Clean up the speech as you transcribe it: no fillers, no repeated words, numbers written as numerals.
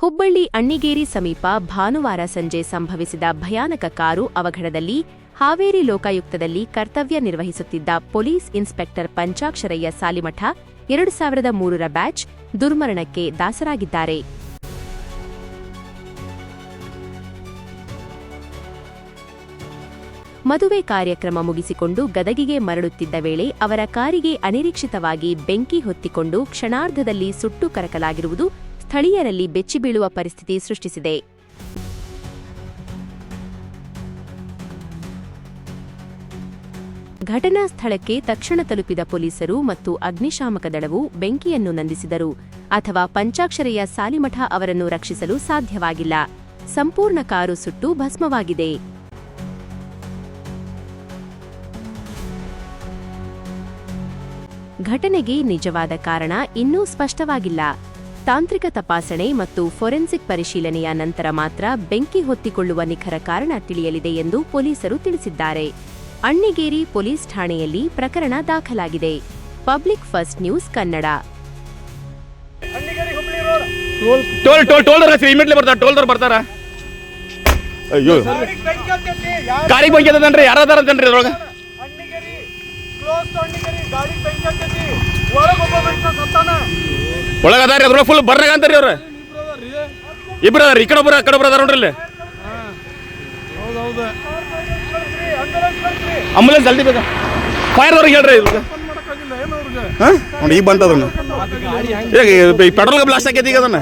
ಹುಬ್ಬಳ್ಳಿ ಅಣ್ಣಿಗೇರಿ ಸಮೀಪ ಭಾನುವಾರ ಸಂಜೆ ಸಂಭವಿಸಿದ ಭಯಾನಕ ಕಾರು ಅವಘಡದಲ್ಲಿ ಹಾವೇರಿ ಲೋಕಾಯುಕ್ತದಲ್ಲಿ ಕರ್ತವ್ಯ ನಿರ್ವಹಿಸುತ್ತಿದ್ದ ಪೊಲೀಸ್ ಇನ್ಸ್ಪೆಕ್ಟರ್ ಪಂಚಾಕ್ಷರಯ್ಯ ಸಾಲಿಮಠ 2003ರ ಬ್ಯಾಚ್ ದುರ್ಮರಣಕ್ಕೆ ದಾಸರಾಗಿದ್ದಾರೆ. ಮದುವೆ ಕಾರ್ಯಕ್ರಮ ಮುಗಿಸಿಕೊಂಡು ಗದಗಿಗೆ ಮರಳುತ್ತಿದ್ದ ವೇಳೆ ಅವರ ಕಾರಿಗೆ ಅನಿರೀಕ್ಷಿತವಾಗಿ ಬೆಂಕಿ ಹೊತ್ತಿಕೊಂಡು ಕ್ಷಣಾರ್ಧದಲ್ಲಿ ಸುಟ್ಟು ಕರಕಲಾಗಿರುವುದು ಸ್ಥಳೀಯರಲ್ಲಿ ಬೆಚ್ಚಿಬೀಳುವ ಪರಿಸ್ಥಿತಿ ಸೃಷ್ಟಿಸಿದೆ. ಘಟನಾ ಸ್ಥಳಕ್ಕೆ ತಕ್ಷಣ ತಲುಪಿದ ಪೊಲೀಸರು ಮತ್ತು ಅಗ್ನಿಶಾಮಕ ದಳವು ಬೆಂಕಿಯನ್ನು ನಂದಿಸಿದರು. ಅಥವಾ ಪಂಚಾಕ್ಷರಯ್ಯ ಸಾಲಿಮಠ ಅವರನ್ನು ರಕ್ಷಿಸಲು ಸಾಧ್ಯವಾಗಿಲ್ಲ. ಸಂಪೂರ್ಣ ಕಾರು ಸುಟ್ಟು ಭಸ್ಮವಾಗಿದೆ. ಘಟನೆಗೆ ನಿಜವಾದ ಕಾರಣ ಇನ್ನೂ ಸ್ಪಷ್ಟವಾಗಿಲ್ಲ. ತಾಂತ್ರಿಕ ತಪಾಸಣೆ ಮತ್ತು ಫೊರೆನ್ಸಿಕ್ ಪರಿಶೀಲನೆಯ ನಂತರ ಮಾತ್ರ ಬೆಂಕಿ ಹೊತ್ತಿಕೊಳ್ಳುವ ನಿಖರ ಕಾರಣ ತಿಳಿಯಲಿದೆ ಎಂದು ಪೊಲೀಸರು ತಿಳಿಸಿದ್ದಾರೆ. ಅಣ್ಣಿಗೇರಿ ಪೊಲೀಸ್ ಠಾಣೆಯಲ್ಲಿ ಪ್ರಕರಣ ದಾಖಲಾಗಿದೆ. Public first news Kannada. ಒಳಗದಾರಿ ಅದ್ರ ಫುಲ್ ಬರ್ನಾಗ ಅಂತಾರಿ ಅವ್ರ ಇಬ್ರು ಅದಾರ. ಈ ಕಡೆ ಒಬ್ಬರ ಆ ಕಡೆ ಒಬ್ಬರ ಅದಾರ ನೋಡ್ರಿ. ಆಂಬುಲೆನ್ಸ್ ಜಲ್ದಿ ಬೇಕಾ? ಫೈರ್ ಅವ್ರಿಗೆ ಹೇಳ್ರಿ. ನೋಡಿ ಈಗ ಬಂತದನ್ನ ಪೆಟ್ರೋಲ್ ಬ್ಲಾಸ್ಟ್ ಆಗೈತಿ ಈಗ ಅದನ್ನ.